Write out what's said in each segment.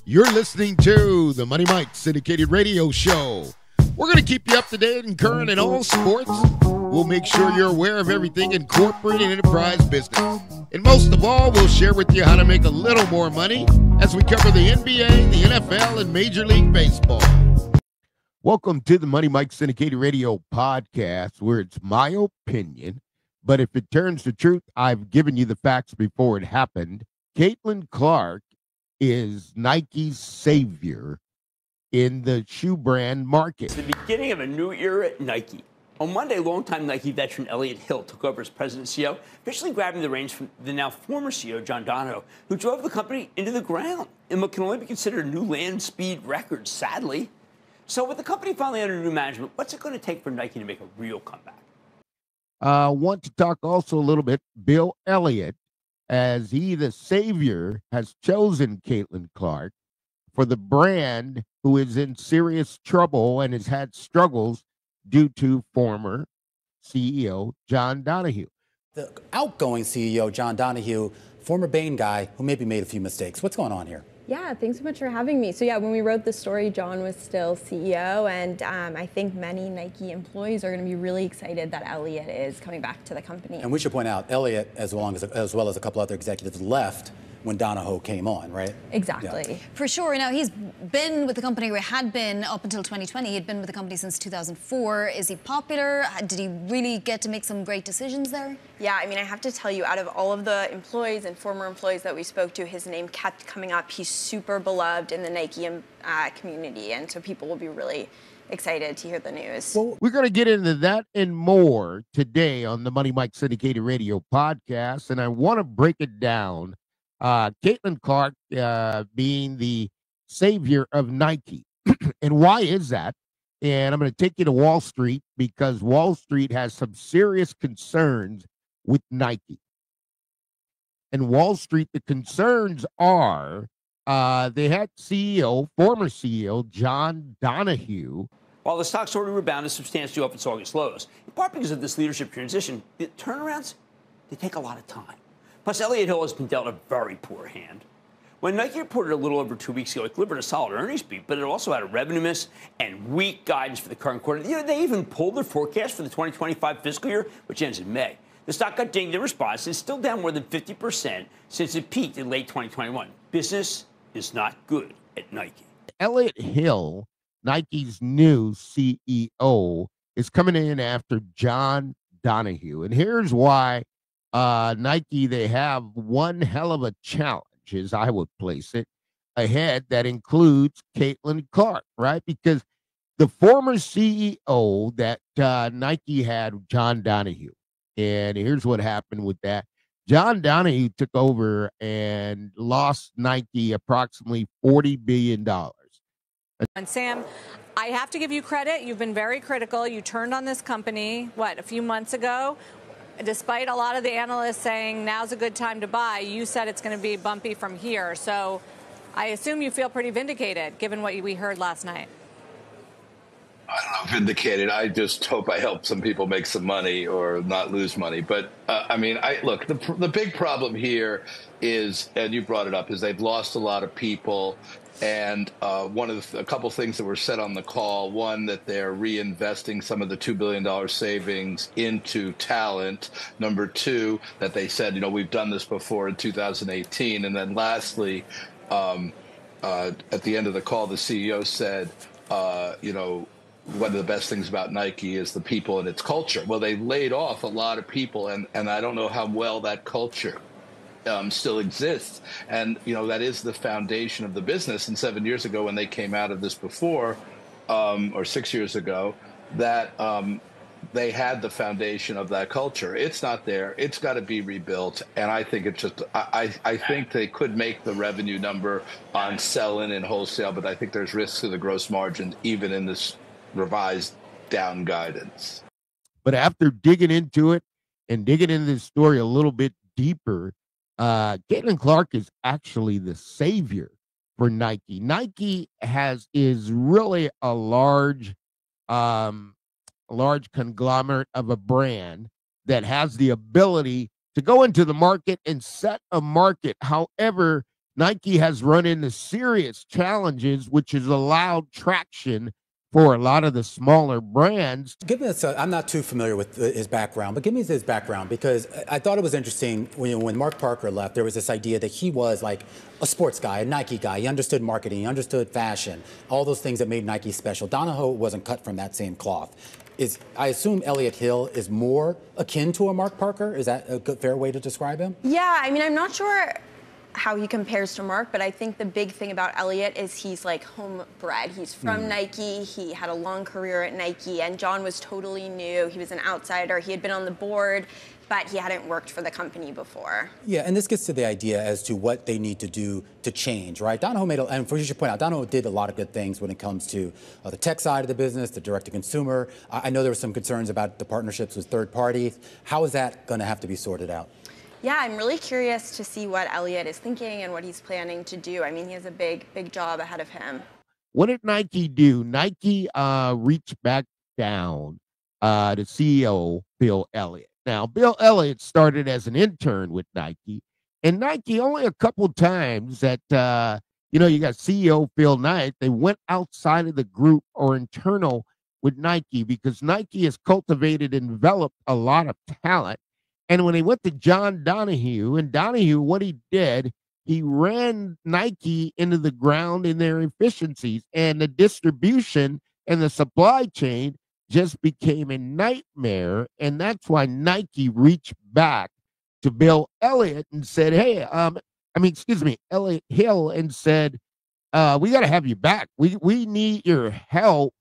You're listening to the Money Mike Syndicated Radio Show. We're going to keep you up to date and current in all sports. We'll make sure you're aware of everything in corporate and enterprise business. And most of all, we'll share with you how to make a little more money as we cover the NBA, the NFL, and Major League Baseball. Welcome to the Money Mike Syndicated Radio Podcast, where it's my opinion, but if it turns to truth, I've given you the facts before it happened. Caitlin Clark is Nike's savior in the shoe brand market. It's the beginning of a new era at Nike. On Monday, longtime Nike veteran Elliott took over as president and CEO, officially grabbing the reins from the now former CEO, John Donahoe, who drove the company into the ground in what can only be considered a new land speed record, sadly. So with the company finally under new management, what's it going to take for Nike to make a real comeback? Want to talk also a little bit, Bill Elliott, as he, the savior, has chosen Caitlin Clark for the brand who is in serious trouble and has had struggles due to former CEO John Donahoe. The outgoing CEO, John Donahoe, former Bain guy who maybe made a few mistakes. What's going on here? Yeah, thanks so much for having me. So yeah, when we wrote the story, John was still CEO, and I think many Nike employees are going to be really excited that Elliott is coming back to the company. And we should point out, Elliott, as well as a couple other executives, left when Donahoe came on, right? Exactly. Yeah. For sure. Now, he's been with the company, or had been up until 2020. He'd been with the company since 2004. Is he popular? Did he really get to make some great decisions there? Yeah, I mean, I have to tell you, out of all of the employees and former employees that we spoke to, his name kept coming up. He's super beloved in the Nike community, and so people will be really excited to hear the news. Well, we're going to get into that and more today on the Money Mike Syndicated Radio Podcast, and I want to break it down. Caitlin Clark being the savior of Nike. And why is that? And I'm going to take you to Wall Street because Wall Street has some serious concerns with Nike. And Wall Street, the concerns are they had former CEO John Donahoe. While the stock's already rebounded substantially off its August lows, in part because of this leadership transition, the turnarounds, they take a lot of time. Plus, Elliott has been dealt a very poor hand. When Nike reported a little over 2 weeks ago, it delivered a solid earnings beat, but it also had a revenue miss and weak guidance for the current quarter. They even pulled their forecast for the 2025 fiscal year, which ends in May. The stock got dinged in response and is still down more than 50% since it peaked in late 2021. Business is not good at Nike. Elliott Hill, Nike's new CEO, is coming in after John Donahoe. And here's why. Nike, they have one hell of a challenge, as I would place it, ahead that includes Caitlin Clark, right? Because the former CEO that Nike had, John Donahoe, and here's what happened with that. John Donahoe took over and lost Nike approximately $40 billion. And Sam, I have to give you credit. You've been very critical. You turned on this company, a few months ago? Despite a lot of the analysts saying now's a good time to buy, you said it's going to be bumpy from here. So I assume you feel pretty vindicated, given what we heard last night. I don't know, vindicated. I just hope I help some people make some money or not lose money. But, look, the big problem here is, and you brought it up, is they've lost a lot of people. And a couple things that were said on the call, one, that they're reinvesting some of the $2 billion savings into talent. Number two, that they said, we've done this before in 2018. And then lastly, at the end of the call, the CEO said, one of the best things about Nike is the people and its culture. Well, they laid off a lot of people, and I don't know how well that culture still exists. And, that is the foundation of the business. And 7 years ago, when they came out of this before, or 6 years ago, that they had the foundation of that culture. It's not there. It's got to be rebuilt. And I think it's just, I think they could make the revenue number on sell-in and wholesale, but I think there's risks to the gross margin, even in this revised down guidance. But after digging into it and digging into this story a little bit deeper, Caitlin Clark is actually the savior for Nike. Nike is really a large conglomerate of a brand that has the ability to go into the market and set a market. However, Nike has run into serious challenges, which has allowed traction for a lot of the smaller brands. Give me I'm not too familiar with his background, but give me his background, because I thought it was interesting when Mark Parker left, there was this idea that he was like a sports guy, a Nike guy. He understood marketing, he understood fashion, all those things that made Nike special. Donahoe wasn't cut from that same cloth. I assume Elliott Hill is more akin to a Mark Parker? Is that a good, fair way to describe him? Yeah, I mean, I'm not sure how he compares to Mark, but I think the big thing about Elliott is he's like homebred. He's from Nike. He had a long career at Nike, and John was totally new. He was an outsider. He had been on the board, but he hadn't worked for the company before. Yeah, and this gets to the idea as to what they need to do to change, right? Donahoe made, and you should point out, Donahoe did a lot of good things when it comes to the tech side of the business, the direct-to-consumer. I know there were some concerns about the partnerships with third parties. How is that going to have to be sorted out? Yeah, I'm really curious to see what Elliott is thinking and what he's planning to do. I mean, he has a big job ahead of him. What did Nike do? Nike reached back down to CEO Bill Elliott. Now, Bill Elliott started as an intern with Nike, and Nike only a couple times that, you got CEO Phil Knight, they went outside of the group or internal with Nike, because Nike has cultivated and developed a lot of talent. And when they went to John Donahue, what he did, he ran Nike into the ground in their efficiencies, and the distribution and the supply chain just became a nightmare. And that's why Nike reached back to Bill Elliott and said, hey, Elliott Hill, and said, we got to have you back. We need your help.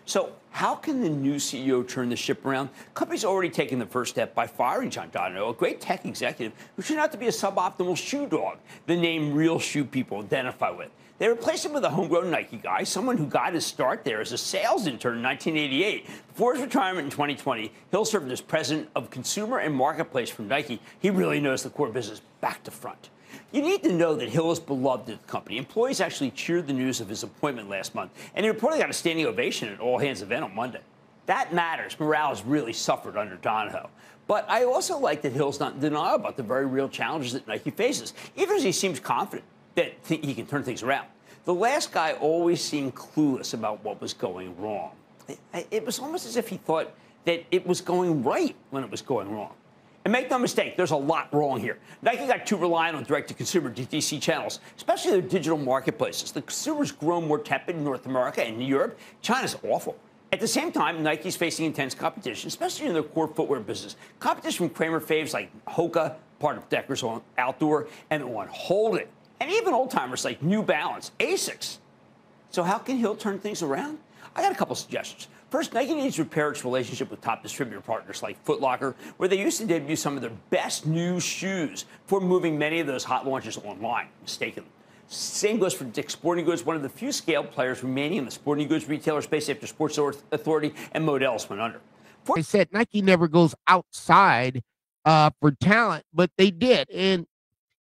So how can the new CEO turn the ship around? Company's already taken the first step by firing John Donahoe, a great tech executive who turned out to be a suboptimal shoe dog, the name real shoe people identify with. They replaced him with a homegrown Nike guy, someone who got his start there as a sales intern in 1988. Before his retirement in 2020, Hill served as president of consumer and marketplace from Nike. He really knows the core business back to front. You need to know that Hill is beloved at the company. Employees actually cheered the news of his appointment last month, and he reportedly got a standing ovation at an all-hands event on Monday. That matters. Morale has really suffered under Donahoe. But I also like that Hill's not in denial about the very real challenges that Nike faces, even as he seems confident that he can turn things around. The last guy always seemed clueless about what was going wrong. It was almost as if he thought that it was going right when it was going wrong. And make no mistake, there's a lot wrong here. Nike got too reliant on direct-to-consumer DTC channels, especially their digital marketplaces. The consumer's grown more tepid in North America and Europe. China's awful. At the same time, Nike's facing intense competition, especially in their core footwear business. Competition from Cramer faves like Hoka, part of Deckers on Outdoor, and on Hold It, and even old-timers like New Balance, Asics. So how can Hill turn things around? I got a couple suggestions. First, Nike needs to repair its relationship with top distributor partners like Foot Locker, where they used to debut some of their best new shoes before moving many of those hot launches online, mistakenly. Same goes for Dick's Sporting Goods, one of the few scaled players remaining in the sporting goods retailer space after Sports Authority and Modell's went under. I said Nike never goes outside for talent, but they did. And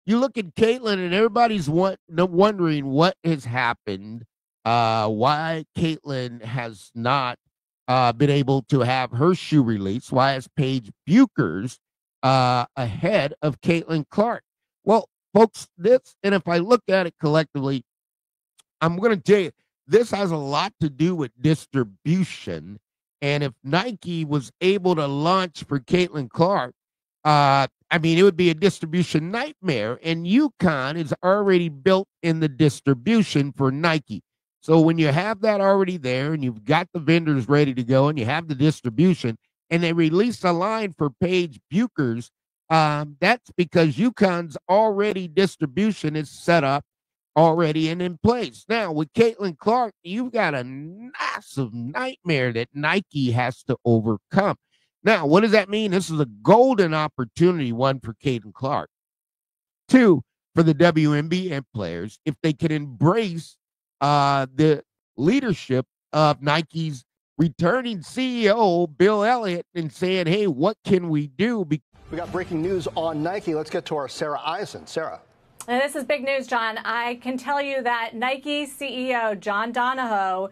you look at Caitlin, and everybody's wondering what has happened, why Caitlin has not been able to have her shoe release. Why is Paige Buchers ahead of Caitlin Clark? Well, folks, and if I look at it collectively, I'm going to tell you, this has a lot to do with distribution. And if Nike was able to launch for Caitlin Clark, it would be a distribution nightmare. And UConn is already built in the distribution for Nike. So when you have that already there and you've got the vendors ready to go and you have the distribution and they release a line for Paige Buchers, that's because UConn's already distribution is set up already and in place. Now, with Caitlin Clark, you've got a massive nightmare that Nike has to overcome. Now, what does that mean? This is a golden opportunity, one, for Caitlin Clark. Two, for the WNBA players, if they can embrace the leadership of Nike's returning CEO, Bill Elliott, and saying, hey, what can we do? We got breaking news on Nike. Let's get to our Sarah Eisen. Sarah. And this is big news, John. I can tell you that Nike CEO John Donahoe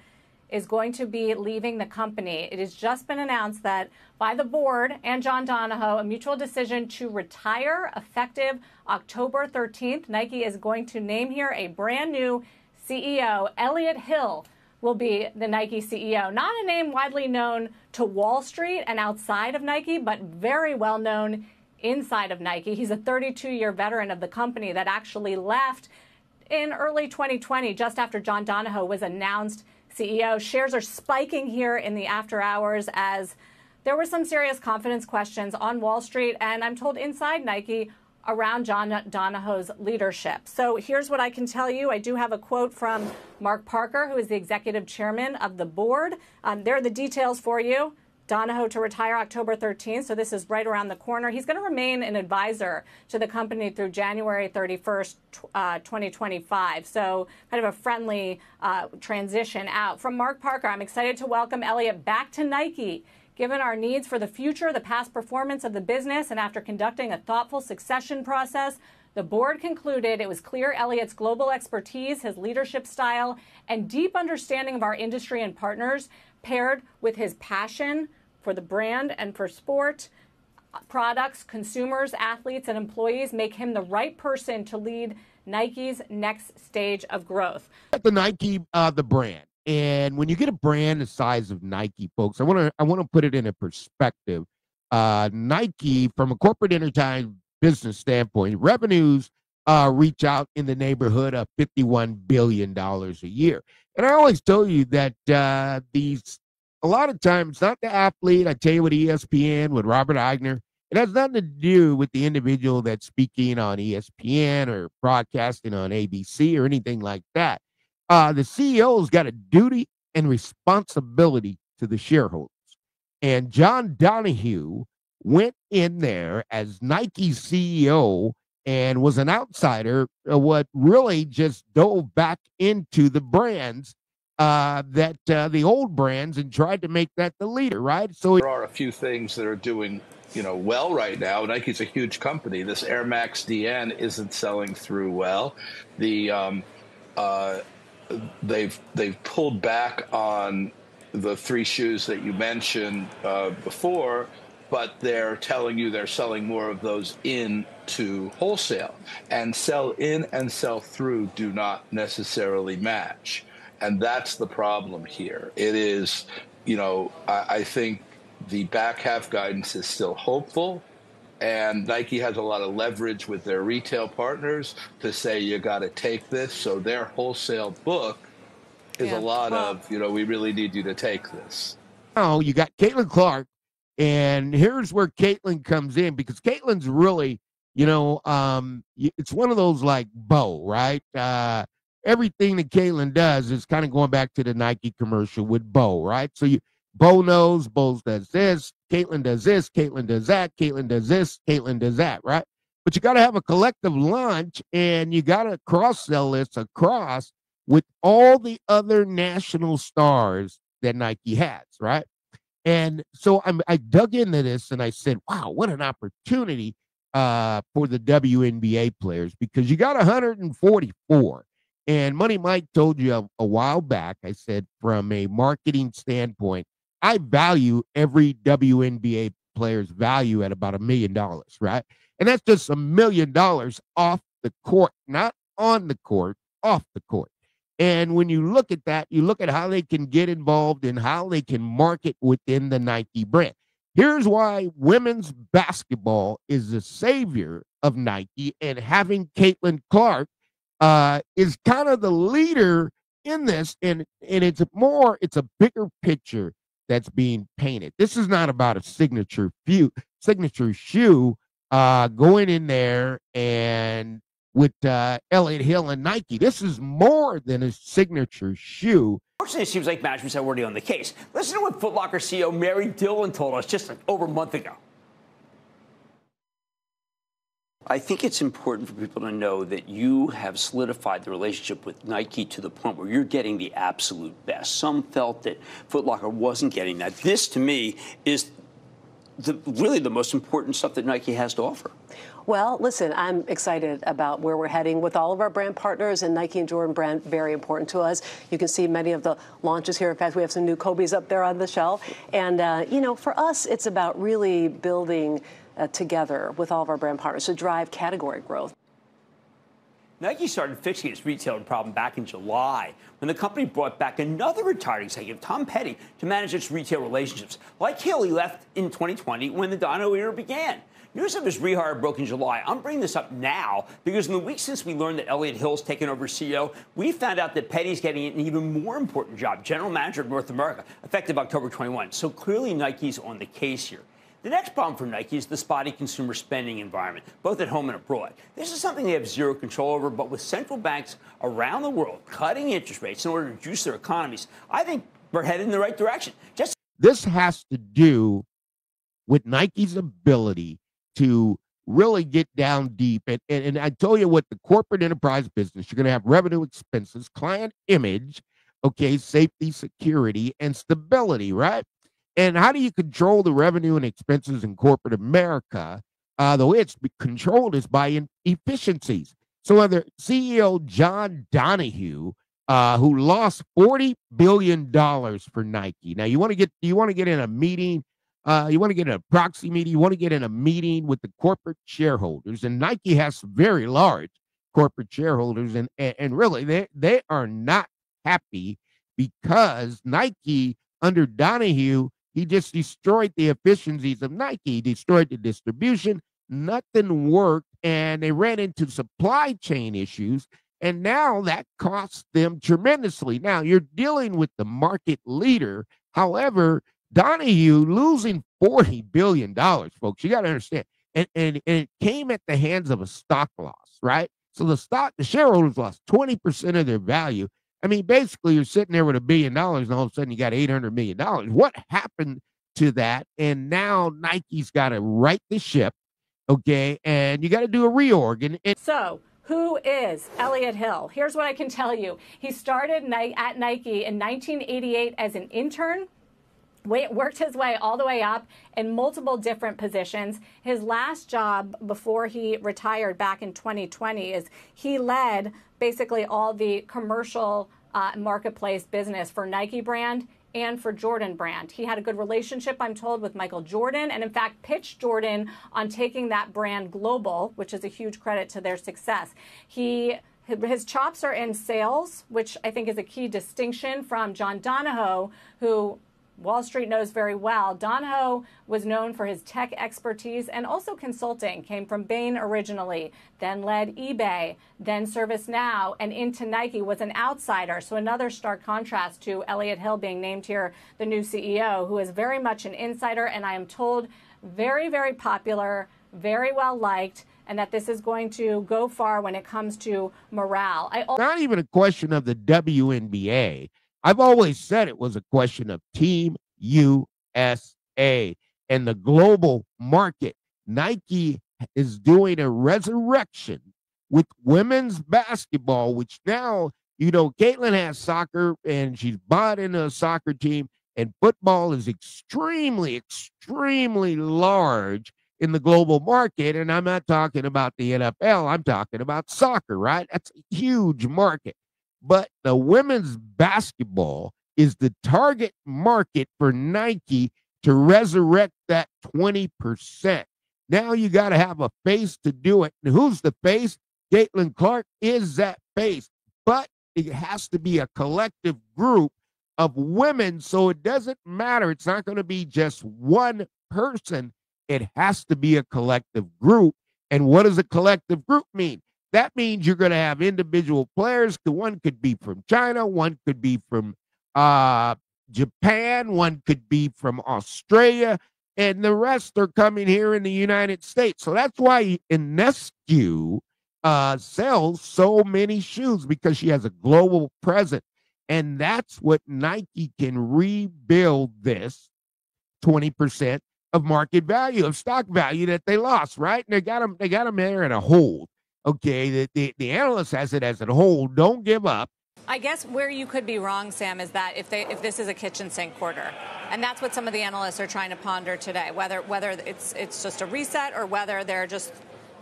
is going to be leaving the company. It has just been announced that by the board and John Donahoe, a mutual decision to retire effective October 13th. Nike is going to name here a brand new CEO. Elliott Hill will be the Nike CEO. Not a name widely known to Wall Street and outside of Nike, but very well known inside of Nike. He's a 32-year veteran of the company that actually left in early 2020, just after John Donahoe was announced CEO. Shares are spiking here in the after hours as there were some serious confidence questions on Wall Street, and I'm told inside Nike, around John Donahoe's leadership. So here's what I can tell you. I do have a quote from Mark Parker, who is the executive chairman of the board. There are the details for you. Donahoe to retire October 13th, so this is right around the corner. He's going to remain an advisor to the company through January 31st, 2025. So kind of a friendly transition out. From Mark Parker, I'm excited to welcome Elliott back to Nike. Given our needs for the future, the past performance of the business, and after conducting a thoughtful succession process, the board concluded it was clear Elliott's global expertise, his leadership style, and deep understanding of our industry and partners, paired with his passion for the brand and for sport, products, consumers, athletes, and employees, make him the right person to lead Nike's next stage of growth. The Nike, the brand. And when you get a brand the size of Nike, folks, I want to put it in a perspective. Nike, from a corporate enterprise business standpoint, revenues reach out in the neighborhood of $51 billion a year. And I always tell you that a lot of times, not the athlete. I tell you with ESPN, with Robert Eigner, it has nothing to do with the individual that's speaking on ESPN or broadcasting on ABC or anything like that. The CEO's got a duty and responsibility to the shareholders. And John Donahoe went in there as Nike's CEO and was an outsider, what really just dove back into the brands, the old brands, and tried to make that the leader, right? So there are a few things that are doing, well right now. Nike's a huge company. This Air Max DN isn't selling through well. They've pulled back on the three shoes that you mentioned before, but they're telling you they're selling more of those into wholesale. And sell in and sell through do not necessarily match. And that's the problem here. It is, I think the back half guidance is still hopeful. And Nike has a lot of leverage with their retail partners to say, you got to take this. So their wholesale book is a lot of, we really need you to take this. Oh, you got Caitlin Clark. And here's where Caitlin comes in, because Caitlin's really, it's one of those like Bo, right? Everything that Caitlin does is kind of going back to the Nike commercial with Bo, right? So Bo knows, Bo does this, Caitlin does this, Caitlin does that, Caitlin does this, Caitlin does that, right? But you got to have a collective launch, and you got to cross-sell this across with all the other national stars that Nike has, right? And so I dug into this, and I said, wow, what an opportunity for the WNBA players, because you got 144. And Money Mike told you a while back, I said, from a marketing standpoint, I value every WNBA player's value at about $1 million, right? And that's just $1 million off the court, not on the court, off the court. And when you look at that, you look at how they can get involved and how they can market within the Nike brand. Here's why women's basketball is the savior of Nike, and having Caitlin Clark is kind of the leader in this, and it's a bigger picture that's being painted. This is not about a signature shoe going in there and with Elliott Hill and Nike. This is more than a signature shoe. Unfortunately, it seems like management's already on the case. Listen to what Foot Locker CEO Mary Dillon told us just over a month ago. I think it's important for people to know that you have solidified the relationship with Nike to the point where you're getting the absolute best. Some felt that Foot Locker wasn't getting that. This, to me, is really the most important stuff that Nike has to offer. Well, listen, I'm excited about where we're heading with all of our brand partners, and Nike and Jordan brand, very important to us. You can see many of the launches here. In fact, we have some new Kobe's up there on the shelf. And, for us, it's about really building together with all of our brand partners to drive category growth. Nike started fixing its retailer problem back in July when the company brought back another retired executive, Tom Petty, to manage its retail relationships. Like Hill, he left in 2020 when the Dono era began. News of his rehire broke in July. I'm bringing this up now because in the week since we learned that Elliott Hill's taken over as CEO, we found out that Petty's getting an even more important job, general manager of North America, effective October 21. So clearly Nike's on the case here. The next problem for Nike is the spotty consumer spending environment, both at home and abroad. This is something they have zero control over, but with central banks around the world cutting interest rates in order to juice their economies, I think we're headed in the right direction. This has to do with Nike's ability to really get down deep. And I tell you what, the corporate enterprise business, you're going to have revenue, expenses, client image, okay, safety, security, and stability, right? And how do you control the revenue and expenses in corporate America? The way it's controlled is by efficiencies. So whether CEO John Donahue, who lost $40 billion for Nike. Now you want to get in a meeting, you want to get in a proxy meeting, you want to get in a meeting with the corporate shareholders, and Nike has very large corporate shareholders, and really they are not happy because Nike under Donahue, he just destroyed the efficiencies of Nike. He destroyed the distribution. Nothing worked, and they ran into supply chain issues, and now that costs them tremendously. Now, you're dealing with the market leader. However, Donahue losing $40 billion, folks, you got to understand, and it came at the hands of a stock loss, right? So the shareholders lost 20% of their value. I mean, basically, you're sitting there with $1 billion, and all of a sudden you got $800 million. What happened to that? And now Nike's got to right the ship, okay? And you got to do a reorg. So who is Elliott Hill? Here's what I can tell you. He started at Nike in 1988 as an intern. Worked his way all the way up in multiple different positions. His last job before he retired back in 2020 is he led basically all the commercial marketplace business for Nike brand and for Jordan brand. He had a good relationship, I'm told, with Michael Jordan, and in fact pitched Jordan on taking that brand global, which is a huge credit to their success. His chops are in sales, which I think is a key distinction from John Donahoe, who Wall Street knows very well. Donahoe was known for his tech expertise and also consulting. Came from Bain originally, then led eBay, then ServiceNow, and into Nike, was an outsider. So another stark contrast to Elliott Hill being named here the new CEO, who is very much an insider, and I am told very, very popular, very well liked, and that this is going to go far when it comes to morale. Not even a question of the WNBA. I've always said it was a question of Team USA and the global market. Nike is doing a resurrection with women's basketball, which now, Caitlin has soccer and she's bought into a soccer team, and football is extremely, extremely large in the global market. And I'm not talking about the NFL. I'm talking about soccer, right? That's a huge market. But the women's basketball is the target market for Nike to resurrect that 20%. Now you got to have a face to do it. And who's the face? Caitlin Clark is that face. But it has to be a collective group of women, so it doesn't matter. It's not going to be just one person. It has to be a collective group. And what does a collective group mean? That means you're going to have individual players. One could be from China. One could be from Japan. One could be from Australia. And the rest are coming here in the United States. So that's why Inescu sells so many shoes, because she has a global presence. And that's what Nike can rebuild this 20% of market value, of stock value that they lost, right? And they got them there in a hold. Okay, the analyst has it as a hold. Don't give up. I guess where you could be wrong, Sam, is that if this is a kitchen sink quarter, and that's what some of the analysts are trying to ponder today, whether it's just a reset or whether they're just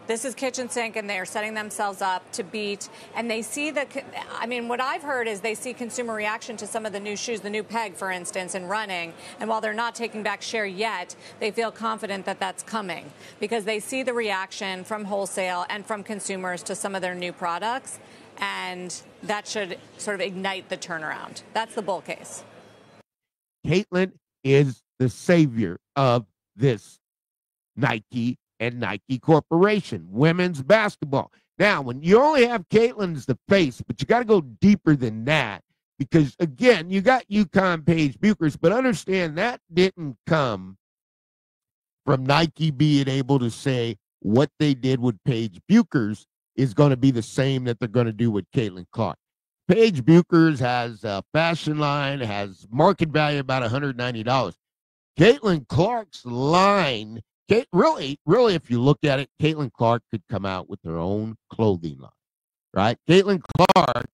this is kitchen sink and they're setting themselves up to beat. And they see what I've heard is they see consumer reaction to some of the new shoes, the new Peg, for instance, in running. And while they're not taking back share yet, they feel confident that that's coming because they see the reaction from wholesale and from consumers to some of their new products. And that should sort of ignite the turnaround. That's the bull case. Caitlin is the savior of this Nike and Nike Corporation, women's basketball. Now, when you only have Caitlin as the face, but you got to go deeper than that because, again, you got UConn Paige Buchers, but understand that didn't come from Nike being able to say what they did with Paige Buchers is going to be the same that they're going to do with Caitlin Clark. Paige Buchers has a fashion line, has market value about $190. Caitlin Clark's line, really, if you look at it, Caitlin Clark could come out with her own clothing line, right? Caitlin Clark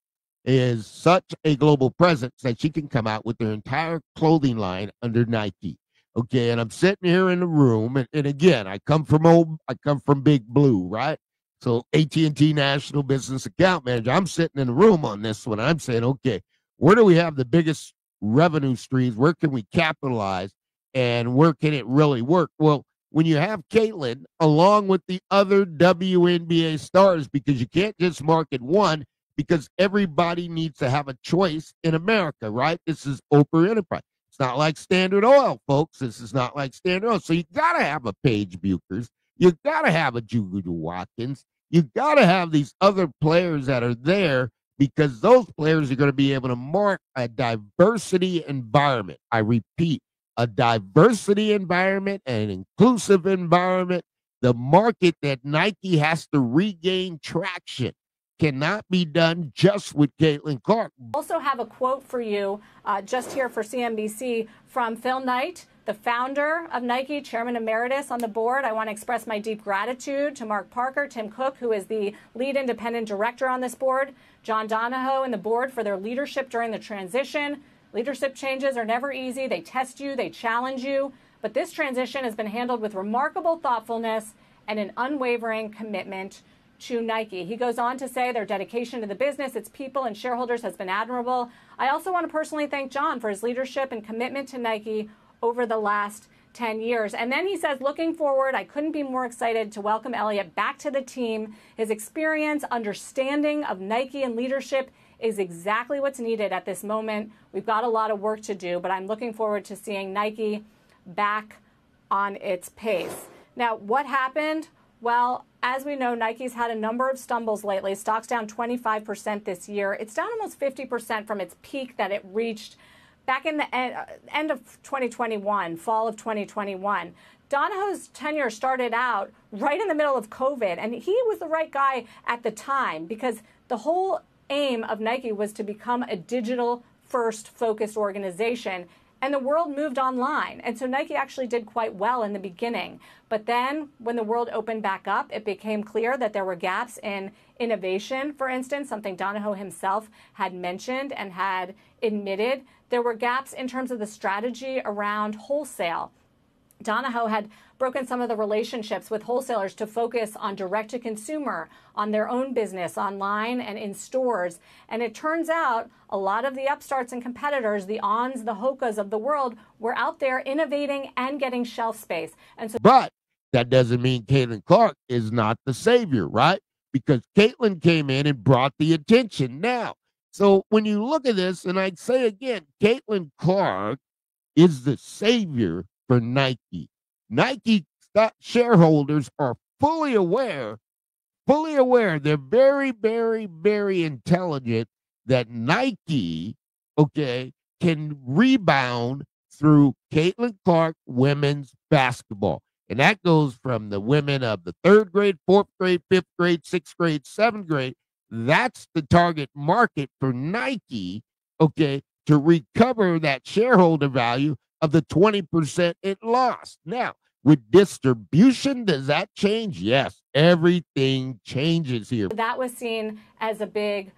is such a global presence that she can come out with her entire clothing line under Nike. Okay, and I'm sitting here in the room, and again, I come from Big Blue, right? So AT&T National Business Account Manager, I'm sitting in the room on this one. I'm saying, okay, where do we have the biggest revenue streams? Where can we capitalize? And where can it really work? Well, when you have Caitlin along with the other WNBA stars, because you can't just market one, because everybody needs to have a choice in America, right? This is Oprah Enterprise. It's not like Standard Oil, folks. This is not like Standard Oil. So you got to have a Paige Buchers. You got to have a Juju Watkins. You got to have these other players that are there because those players are going to be able to mark a diversity environment. I repeat, a diversity environment and an inclusive environment. The market that Nike has to regain traction cannot be done just with Caitlin Clark. Also have a quote for you just here for CNBC from Phil Knight, the founder of Nike, chairman emeritus on the board. I want to express my deep gratitude to Mark Parker, Tim Cook, who is the lead independent director on this board, John Donahoe and the board for their leadership during the transition. Leadership changes are never easy. They test you, they challenge you. But this transition has been handled with remarkable thoughtfulness and an unwavering commitment to Nike. He goes on to say their dedication to the business, its people, and shareholders has been admirable. I also want to personally thank John for his leadership and commitment to Nike over the last 10 years. And then he says, looking forward, I couldn't be more excited to welcome Elliott back to the team. His experience, understanding of Nike and leadership is exactly what's needed at this moment. We've got a lot of work to do, but I'm looking forward to seeing Nike back on its pace. Now, what happened? Well, as we know, Nike's had a number of stumbles lately. Stock's down 25% this year. It's down almost 50% from its peak that it reached back in the end of 2021, fall of 2021. Donahoe's tenure started out right in the middle of COVID, and he was the right guy at the time because the whole aim of Nike was to become a digital-first focused organization, and the world moved online. And so Nike actually did quite well in the beginning. But then when the world opened back up, it became clear that there were gaps in innovation, for instance, something Donahoe himself had mentioned and had admitted. There were gaps in terms of the strategy around wholesale. Donahoe had broken some of the relationships with wholesalers to focus on direct-to-consumer, on their own business, online and in stores. And it turns out a lot of the upstarts and competitors, the Ons, the Hokas of the world, were out there innovating and getting shelf space. And so, but that doesn't mean Caitlin Clark is not the savior, right? Because Caitlin came in and brought the attention. Now, so when you look at this, and I'd say again, Caitlin Clark is the savior for Nike. Nike shareholders are fully aware. They're very, very, very intelligent that Nike, okay, can rebound through Caitlin Clark women's basketball. And that goes from the women of the 3rd grade, 4th grade, 5th grade, 6th grade, 7th grade. That's the target market for Nike, okay, to recover that shareholder value of the 20% it lost. Now, with distribution, does that change? Yes, everything changes here. that was seen as a big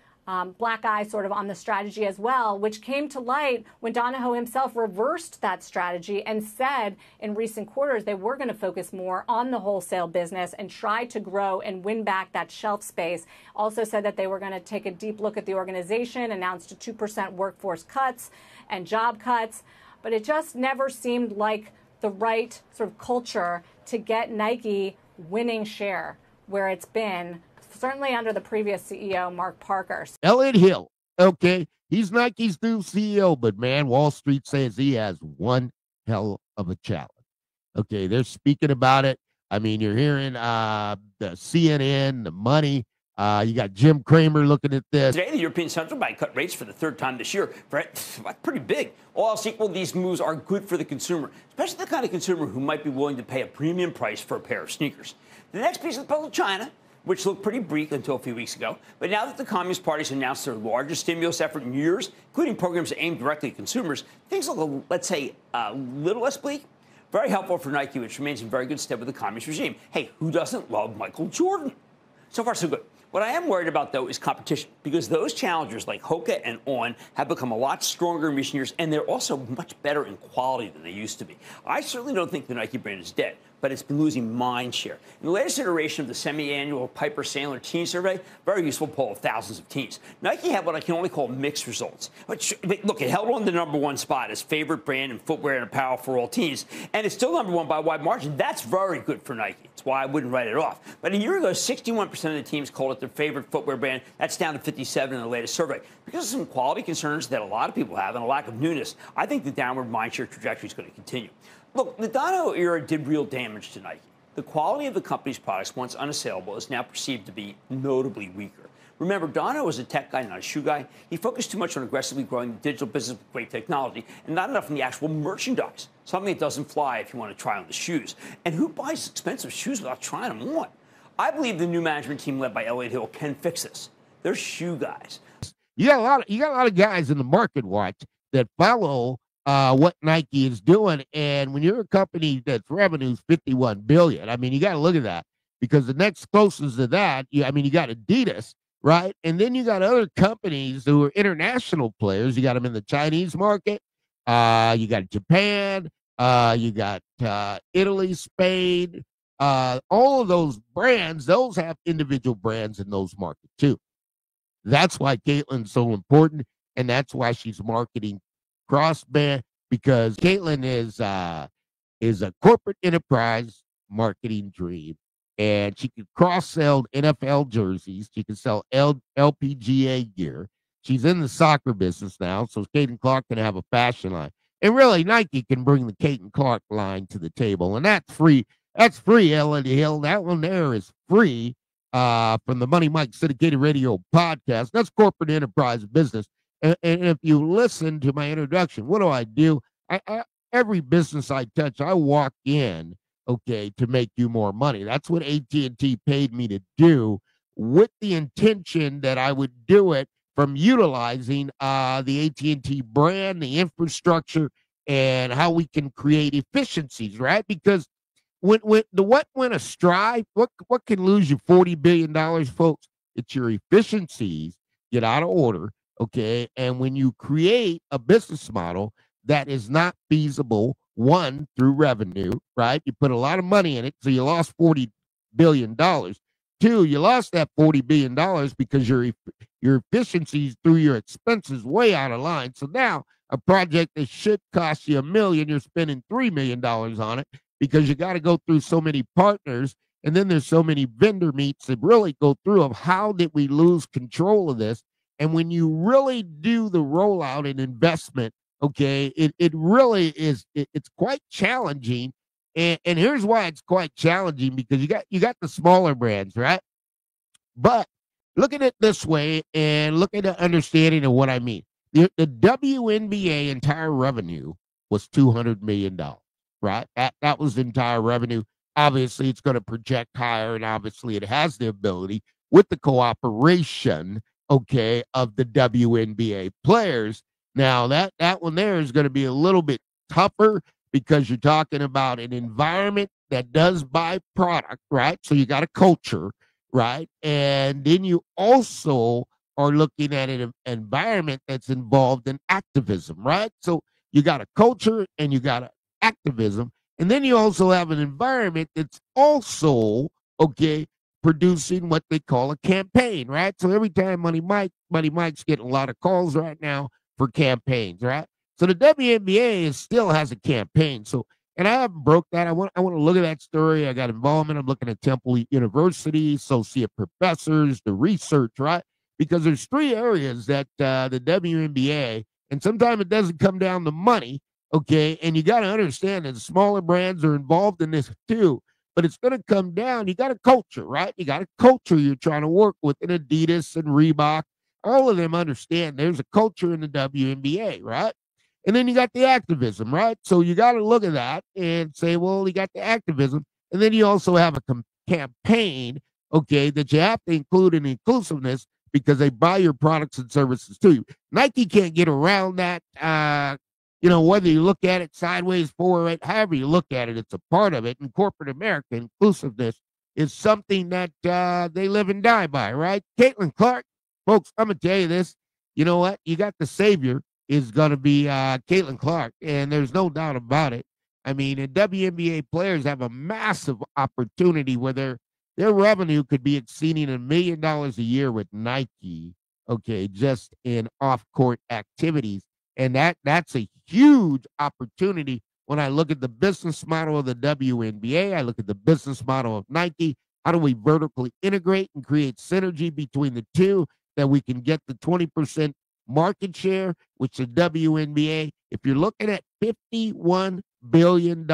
black eye sort of on the strategy as well, which came to light when Donahoe himself reversed that strategy and said in recent quarters they were going to focus more on the wholesale business and try to grow and win back that shelf space. Also said that they were going to take a deep look at the organization, announced a 2% workforce cuts and job cuts, but it just never seemed like the right sort of culture to get Nike winning share where it's been, certainly under the previous CEO, Mark Parker. Elliott Hill, okay, he's Nike's new CEO, but man, Wall Street says he has one hell of a challenge. Okay, they're speaking about it. I mean, you're hearing the CNN, the money. You got Jim Cramer looking at this. Today, the European Central Bank cut rates for the third time this year. That's pretty big. All else equal, these moves are good for the consumer, especially the kind of consumer who might be willing to pay a premium price for a pair of sneakers. The next piece of the puzzle, China, which looked pretty bleak until a few weeks ago. But now that the Communist Party's announced their largest stimulus effort in years, including programs aimed directly at consumers, things look, let's say, a little less bleak. Very helpful for Nike, which remains in very good stead with the communist regime. Hey, who doesn't love Michael Jordan? So far, so good. What I am worried about, though, is competition, because those challengers like Hoka and On have become a lot stronger in recent years, and they're also much better in quality than they used to be. I certainly don't think the Nike brand is dead, but it's been losing mind share. In the latest iteration of the semi-annual Piper Sandler teen survey, very useful poll of thousands of teens, Nike had what I can only call mixed results. But look, it held on the #1 spot as favorite brand in footwear and apparel for all teens, and it's still #1 by a wide margin. That's very good for Nike. That's why I wouldn't write it off. But a year ago, 61% of the teams called it their favorite footwear brand. That's down to 57 in the latest survey. Because of some quality concerns that a lot of people have and a lack of newness, I think the downward mindshare trajectory is going to continue. Look, the Donahoe era did real damage to Nike. The quality of the company's products, once unassailable, is now perceived to be notably weaker. Remember, Donahoe was a tech guy, not a shoe guy. He focused too much on aggressively growing the digital business with great technology and not enough in the actual merchandise, something that doesn't fly if you want to try on the shoes. And who buys expensive shoes without trying them on? I believe the new management team led by Elliott Hill can fix this. They're shoe guys. You got a lot of guys in the market watch that follow what Nike is doing, and when you're a company that's revenue's $51 billion, I mean, you got to look at that, because the next closest to that, you got Adidas, right? And then you got other companies who are international players. You got them in the Chinese market. You got Japan. You got Italy, Spain. All of those brands, those have individual brands in those markets too. That's why Caitlin's so important, and that's why she's marketing cross-brand, because Caitlin is a corporate enterprise marketing dream, and she can cross-sell NFL jerseys. She can sell LPGA gear. She's in the soccer business now, so Caitlin Clark can have a fashion line. And really, Nike can bring the Caitlin Clark line to the table, and that's free. That's free, Elliott Hill. That one there is free from the Money Mike Syndicated Radio podcast. That's corporate enterprise business. And if you listen to my introduction, what do? Every business I touch, I walk in, okay, to make you more money. That's what AT&T paid me to do, with the intention that I would do it from utilizing the AT&T brand, the infrastructure, and how we can create efficiencies, right? Because what went astray, what can lose you $40 billion, folks? It's your efficiencies get out of order, okay? And when you create a business model that is not feasible, one, through revenue, right? You put a lot of money in it, so you lost $40 billion. Two, you lost that $40 billion because your efficiencies through your expenses way out of line. So now a project that should cost you $1 million, you're spending $3 million on it, because you got to go through so many partners, and then there's so many vendor meets that really go through of how did we lose control of this. And when you really do the rollout and investment, okay, it really is, it's quite challenging. And here's why it's quite challenging, because you got the smaller brands, right? But look at it this way, and look at the understanding of what I mean. The WNBA entire revenue was $200 million, right? That was the entire revenue. Obviously, it's going to project higher, and obviously it has the ability with the cooperation, okay, of the WNBA players. Now, that one there is going to be a little bit tougher, because you're talking about an environment that does buy product, right? So you got a culture, right? And then you also are looking at an environment that's involved in activism, right? So you got a culture and you got a activism, and then you also have an environment that's also, okay, producing what they call a campaign, right? So every time Money Mike's getting a lot of calls right now for campaigns, right? So the WNBA still has a campaign. So, and I haven't broke that. I want to look at that story. I got involvement. I'm looking at Temple University, associate professors, the research, right? Because there's three areas that the WNBA, and sometimes it doesn't come down to money, okay? And you got to understand that the smaller brands are involved in this too. But it's going to come down. You got a culture, right? You got a culture you're trying to work with in Adidas and Reebok. All of them understand there's a culture in the WNBA, right? And then you got the activism, right? So you got to look at that and say, well, you got the activism. And then you also have a campaign, okay, that you have to include in inclusiveness because they buy your products and services to you. Nike can't get around that. Whether you look at it sideways, forward, however you look at it, it's a part of it. In corporate America, inclusiveness is something that they live and die by, right? Caitlin Clark, folks, I'm going to tell you this. You know what? You got the savior is going to be Caitlin Clark, and there's no doubt about it. I mean, the WNBA players have a massive opportunity where their revenue could be exceeding $1 million a year with Nike, okay, just in off-court activities. And that's a huge opportunity when I look at the business model of the WNBA. I look at the business model of Nike. How do we vertically integrate and create synergy between the two that we can get the 20% market share, which the WNBA, if you're looking at $51 billion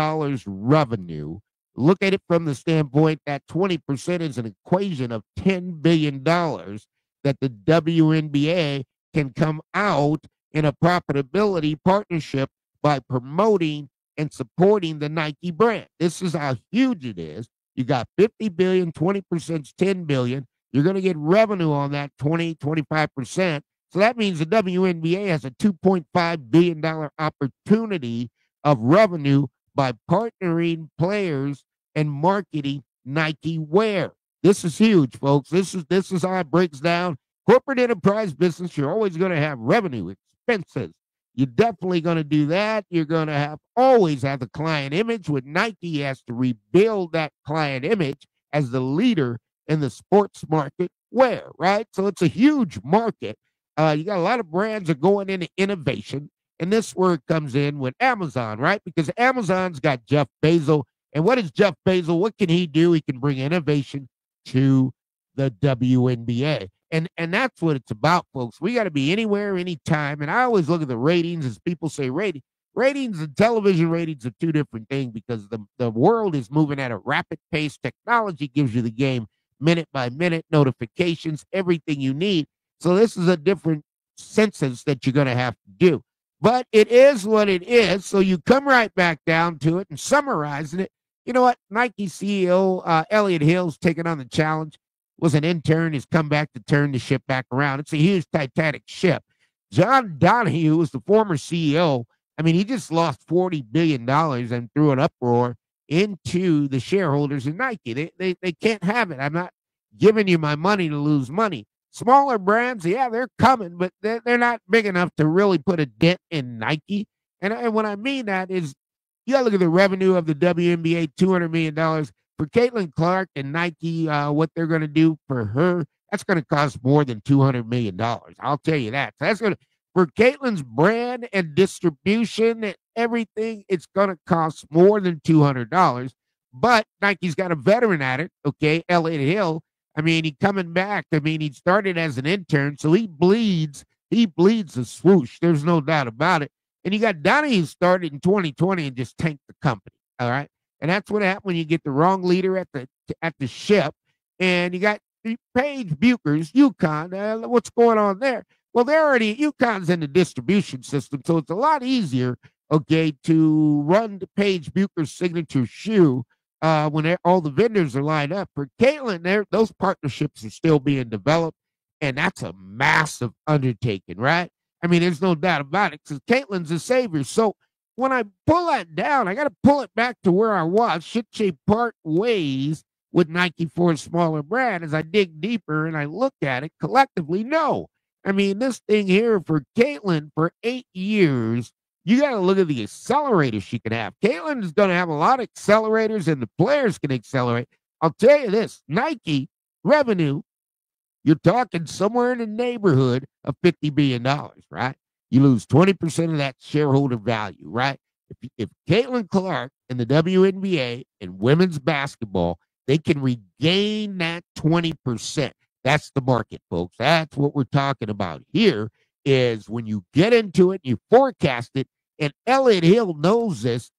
revenue, look at it from the standpoint that 20% is an equation of $10 billion that the WNBA can come out in a profitability partnership by promoting and supporting the Nike brand. This is how huge it is. You got 50 billion, 20% is 10 billion. You're going to get revenue on that 25%. So that means the WNBA has a $2.5 billion opportunity of revenue by partnering players and marketing Nike wear. This is huge, folks. This is how it breaks down. Corporate enterprise business, you're always going to have revenue, expenses. You're definitely going to do that. You're going to always have the client image. With Nike, has to rebuild that client image as the leader in the sports market wear, right? So it's a huge market. You got a lot of brands are going into innovation, and this is where it comes in with Amazon, right? Because Amazon's got Jeff Bezos, and what is Jeff Bezos? What can he do? He can bring innovation to the WNBA. And that's what it's about, folks. We got to be anywhere, anytime. And I always look at the ratings as people say ratings and television ratings are two different things because the world is moving at a rapid pace. Technology gives you the game minute by minute, notifications, everything you need. So this is a different census that you're going to have to do. But it is what it is. So you come right back down to it and summarizing it. You know what? Nike CEO Elliott Hill's taking on the challenge. Was an intern. He's come back to turn the ship back around. It's a huge Titanic ship. John Donahue was the former CEO. I mean, he just lost $40 billion and threw an uproar into the shareholders in Nike. They can't have it. I'm not giving you my money to lose money. Smaller brands, yeah, they're coming, but they're not big enough to really put a dent in Nike. And what I mean that is, you got to look at the revenue of the WNBA, $200 million. For Caitlin Clark and Nike, what they're going to do for her, that's going to cost more than $200 million. I'll tell you that. So that's going to, for Caitlin's brand and distribution and everything, it's going to cost more than $200. But Nike's got a veteran at it, okay, Elliott Hill. I mean, he coming back. I mean, he started as an intern, so he bleeds the swoosh. There's no doubt about it. And you got Donnie who started in 2020 and just tanked the company, all right? And that's what happens when you get the wrong leader at the ship. And you got Paige Buchers, UConn. What's going on there? Well, UConn's in the distribution system, so it's a lot easier, okay, to run the Paige Buchers signature shoe when all the vendors are lined up. For Caitlin, those partnerships are still being developed, and that's a massive undertaking, right? I mean, there's no doubt about it, because Caitlin's a savior. So when I pull that down, I got to pull it back to where I was. Should she part ways with Nike for a smaller brand? As I dig deeper and I look at it collectively, no. I mean, this thing here for Caitlin for 8 years, you got to look at the accelerators she can have. Caitlin is going to have a lot of accelerators, and the players can accelerate. I'll tell you this, Nike revenue, you're talking somewhere in the neighborhood of $50 billion, right? You lose 20% of that shareholder value, right? If Caitlin Clark and the WNBA and women's basketball, they can regain that 20%. That's the market, folks. That's what we're talking about here is when you get into it, you forecast it, and Elliott Hill knows this,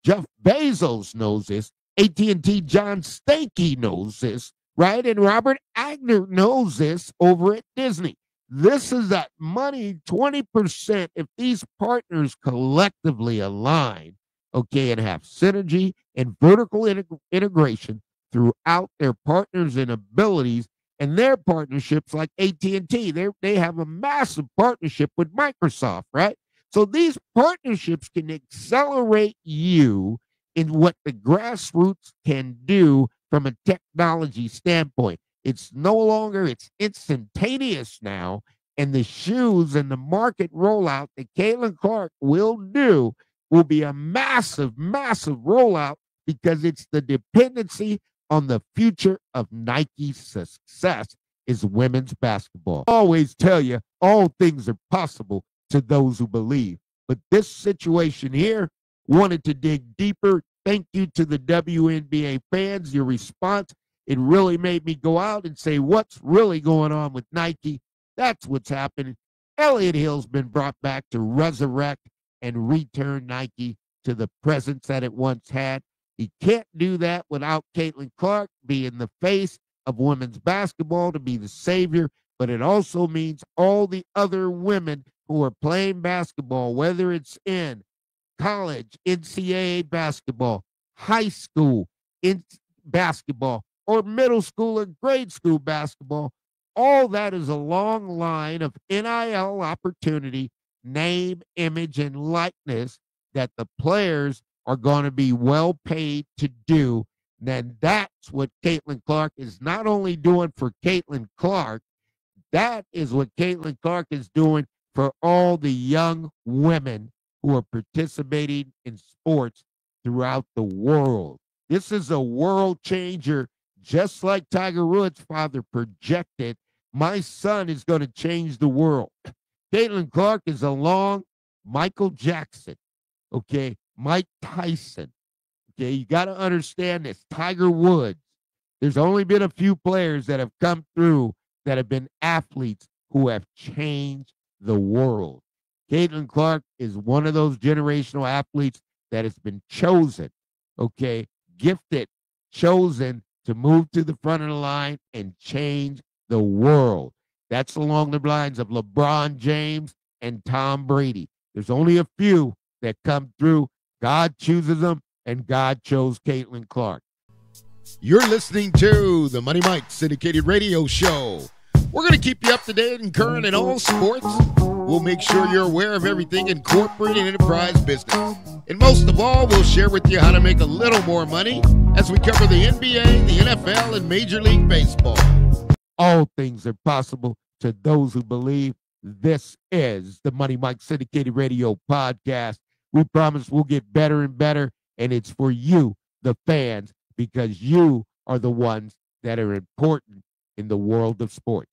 Jeff Bezos knows this, AT&T John Stankey knows this, right? And Robert Agner knows this over at Disney. This is that money, 20%, if these partners collectively align, okay, and have synergy and vertical integration throughout their partners and abilities and their partnerships like AT&T. They have a massive partnership with Microsoft, right? So these partnerships can accelerate you in what the grassroots can do from a technology standpoint. It's no longer, it's instantaneous now. And the shoes and the market rollout that Caitlin Clark will do will be a massive, massive rollout because it's the dependency on the future of Nike's success is women's basketball. I always tell you, all things are possible to those who believe. But this situation here, wanted to dig deeper. Thank you to the WNBA fans. Your response, it really made me go out and say, what's really going on with Nike? That's what's happening. Elliott Hill's been brought back to resurrect and return Nike to the presence that it once had. He can't do that without Caitlin Clark being the face of women's basketball, to be the savior, but it also means all the other women who are playing basketball, whether it's in college, NCAA basketball, high school in basketball, or middle school and grade school basketball. All that is a long line of NIL opportunity, name, image, and likeness that the players are going to be well paid to do. And then that's what Caitlin Clark is not only doing for Caitlin Clark, that is what Caitlin Clark is doing for all the young women who are participating in sports throughout the world. This is a world changer, just like Tiger Woods' father projected. My son is going to change the world. Caitlin Clark is along Michael Jackson, okay, Mike Tyson. Okay, you got to understand this. Tiger Woods. There's only been a few players that have come through that have been athletes who have changed the world. Caitlin Clark is one of those generational athletes that has been chosen, okay, gifted, chosen to move to the front of the line and change the world. That's along the lines of LeBron James and Tom Brady. There's only a few that come through. God chooses them, and God chose Caitlin Clark. You're listening to the Money Mike syndicated radio show. We're going to keep you up to date and current in all sports. We'll make sure you're aware of everything in corporate and enterprise business. And most of all, we'll share with you how to make a little more money as we cover the NBA, the NFL, and Major League Baseball. All things are possible to those who believe. This is the Money Mike syndicated radio podcast. We promise we'll get better and better, and it's for you, the fans, because you are the ones that are important in the world of sports.